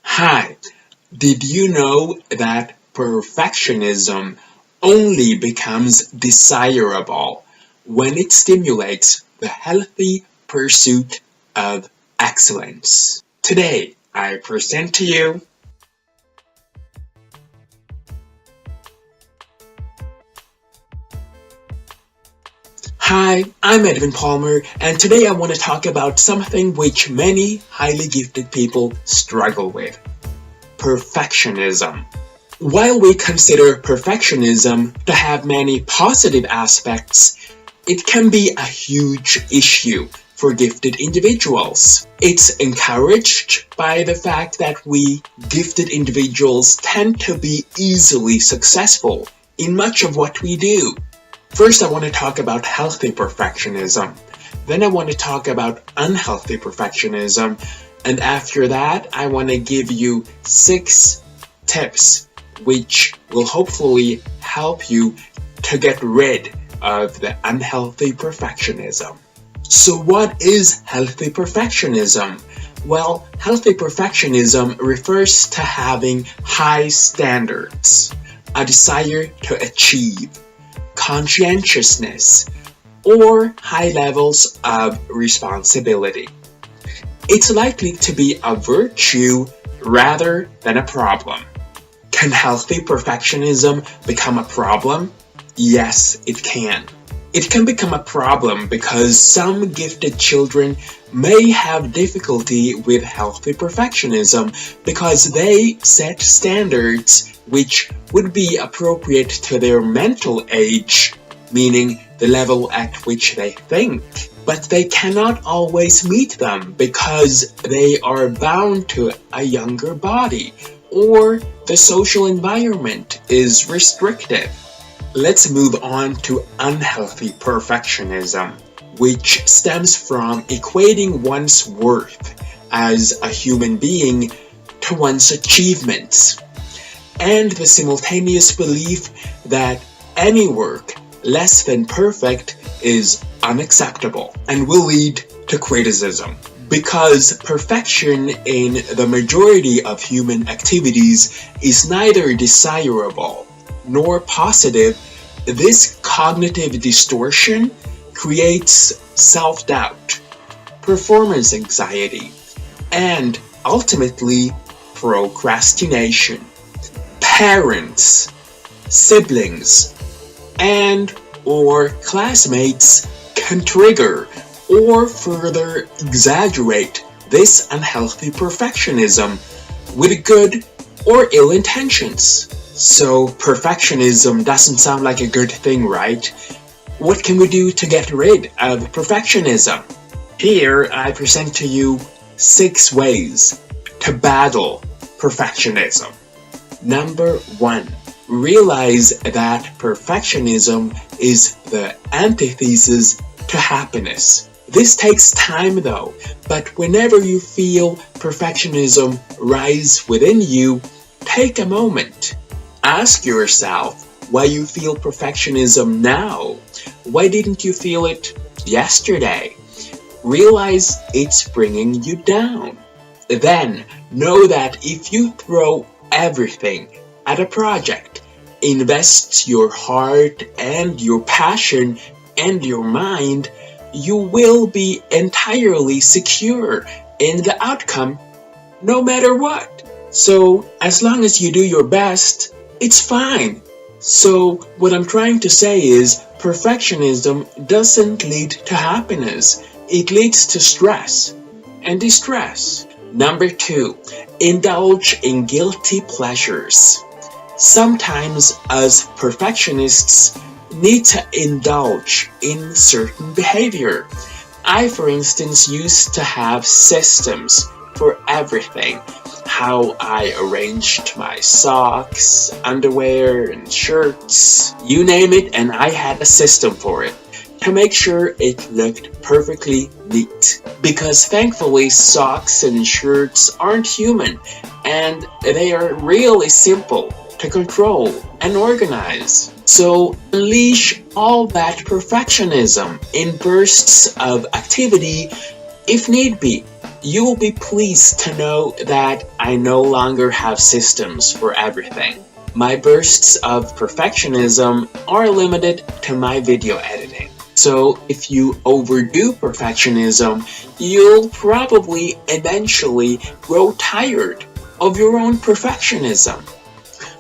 Hi, did you know that perfectionism only becomes desirable when it stimulates the healthy pursuit of excellence? Today, I present to you. Hi, I'm Edwin Palmer, and today I want to talk about something which many highly gifted people struggle with: perfectionism. While we consider perfectionism to have many positive aspects, it can be a huge issue for gifted individuals. It's encouraged by the fact that we gifted individuals tend to be easily successful in much of what we do. First, I want to talk about healthy perfectionism. Then I want to talk about unhealthy perfectionism. And after that, I want to give you 6 tips which will hopefully help you to get rid of the unhealthy perfectionism. So what is healthy perfectionism? Well, healthy perfectionism refers to having high standards, a desire to achieve, conscientiousness, or high levels of responsibility. It's likely to be a virtue rather than a problem. Can healthy perfectionism become a problem? Yes, it can. It can become a problem because some gifted children may have difficulty with healthy perfectionism because they set standards which would be appropriate to their mental age, meaning the level at which they think. But they cannot always meet them because they are bound to a younger body, or the social environment is restrictive. Let's move on to unhealthy perfectionism, which stems from equating one's worth as a human being to one's achievements, and the simultaneous belief that any work less than perfect is unacceptable and will lead to criticism. Because perfection in the majority of human activities is neither desirable nor positive, this cognitive distortion creates self-doubt, performance anxiety, and ultimately procrastination. Parents, siblings, and/or classmates can trigger or further exaggerate this unhealthy perfectionism with good or ill intentions. So perfectionism doesn't sound like a good thing, right? What can we do to get rid of perfectionism? Here I present to you 6 ways to battle perfectionism. Number 1. Realize that perfectionism is the antithesis to happiness. This takes time though, but whenever you feel perfectionism rise within you, take a moment. Ask yourself why you feel perfectionism now. Why didn't you feel it yesterday? Realize it's bringing you down. Then know that if you throw everything at a project, invest your heart and your passion and your mind, you will be entirely secure in the outcome no matter what. So as long as you do your best, it's fine. So what I'm trying to say is perfectionism doesn't lead to happiness. It leads to stress and distress. Number 2, indulge in guilty pleasures. Sometimes us perfectionists need to indulge in certain behavior. I, for instance, used to have systems for everything. How I arranged my socks, underwear, and shirts. You name it, and I had a system for it to make sure it looked perfectly neat. Because thankfully socks and shirts aren't human, and they are really simple to control and organize. So unleash all that perfectionism in bursts of activity if need be. You will be pleased to know that I no longer have systems for everything. My bursts of perfectionism are limited to my video editing. So if you overdo perfectionism, you'll probably eventually grow tired of your own perfectionism.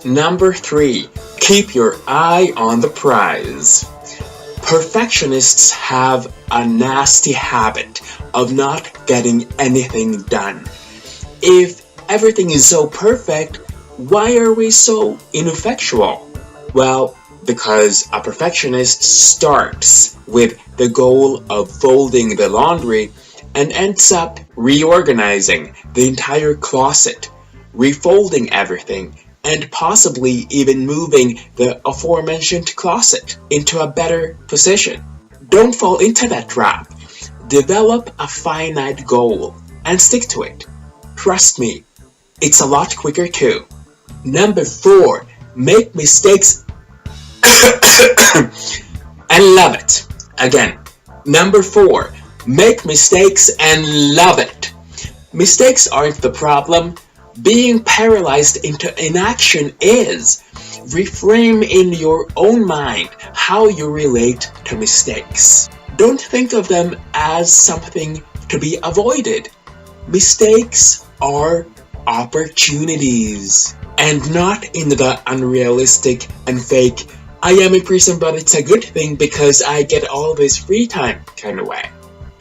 Number 3, keep your eye on the prize. Perfectionists have a nasty habit of not getting anything done. If everything is so perfect, why are we so ineffectual? Well, because a perfectionist starts with the goal of folding the laundry and ends up reorganizing the entire closet, refolding everything, and possibly even moving the aforementioned closet into a better position. Don't fall into that trap. Develop a finite goal and stick to it. Trust me, it's a lot quicker too. Number 4, make mistakes and love it. Again, number 4, make mistakes and love it. Mistakes aren't the problem. Being paralyzed into inaction is. Reframe in your own mind how you relate to mistakes. Don't think of them as something to be avoided. Mistakes are opportunities, and not in the unrealistic and fake, I am in prison but it's a good thing because I get all this free time kind of way.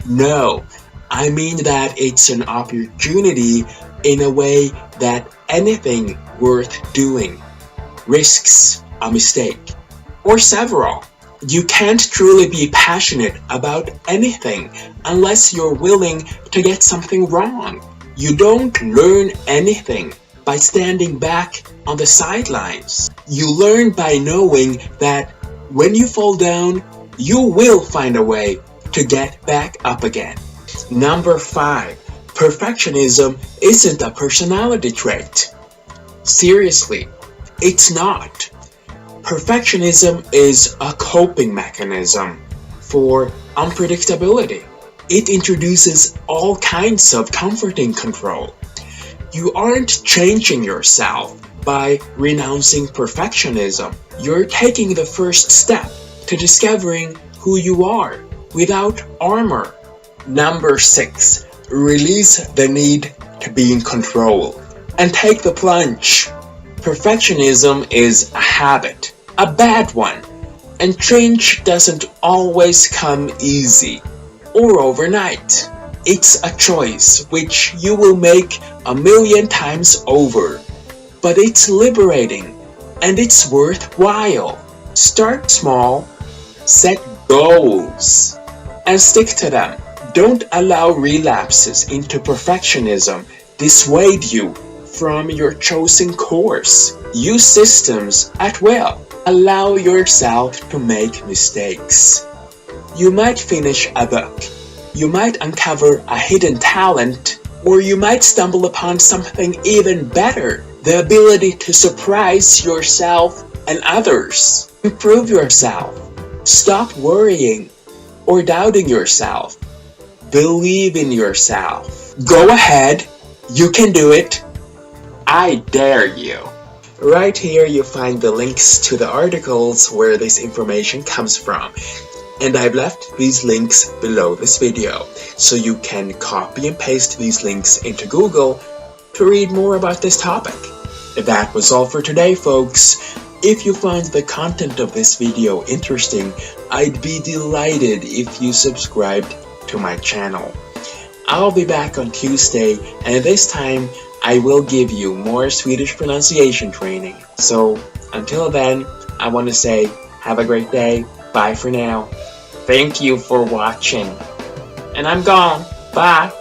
No, I mean that it's an opportunity in a way that anything worth doing risks a mistake, or several. You can't truly be passionate about anything unless you're willing to get something wrong. You don't learn anything by standing back on the sidelines. You learn by knowing that when you fall down, you will find a way to get back up again. Number 5, perfectionism isn't a personality trait. Seriously, it's not. Perfectionism is a coping mechanism for unpredictability. It introduces all kinds of comforting control. You aren't changing yourself by renouncing perfectionism. You're taking the first step to discovering who you are without armor. Number 6, release the need to be in control and take the plunge. Perfectionism is a habit, a bad one, and change doesn't always come easy or overnight. It's a choice which you will make a million times over, but it's liberating and it's worthwhile. Start small, set goals, and stick to them. Don't allow relapses into perfectionism dissuade you from your chosen course. Use systems at will. Allow yourself to make mistakes. You might finish a book. You might uncover a hidden talent, or you might stumble upon something even better, the ability to surprise yourself and others. Improve yourself. Stop worrying or doubting yourself. Believe in yourself. Go ahead. You can do it. I dare you. Right here you find the links to the articles where this information comes from. And I've left these links below this video, so you can copy and paste these links into Google to read more about this topic. That was all for today, folks. If you find the content of this video interesting, I'd be delighted if you subscribed to my channel. I'll be back on Tuesday, and this time I will give you more Swedish pronunciation training. So until then, I want to say have a great day. Bye for now. Thank you for watching. And I'm gone. Bye.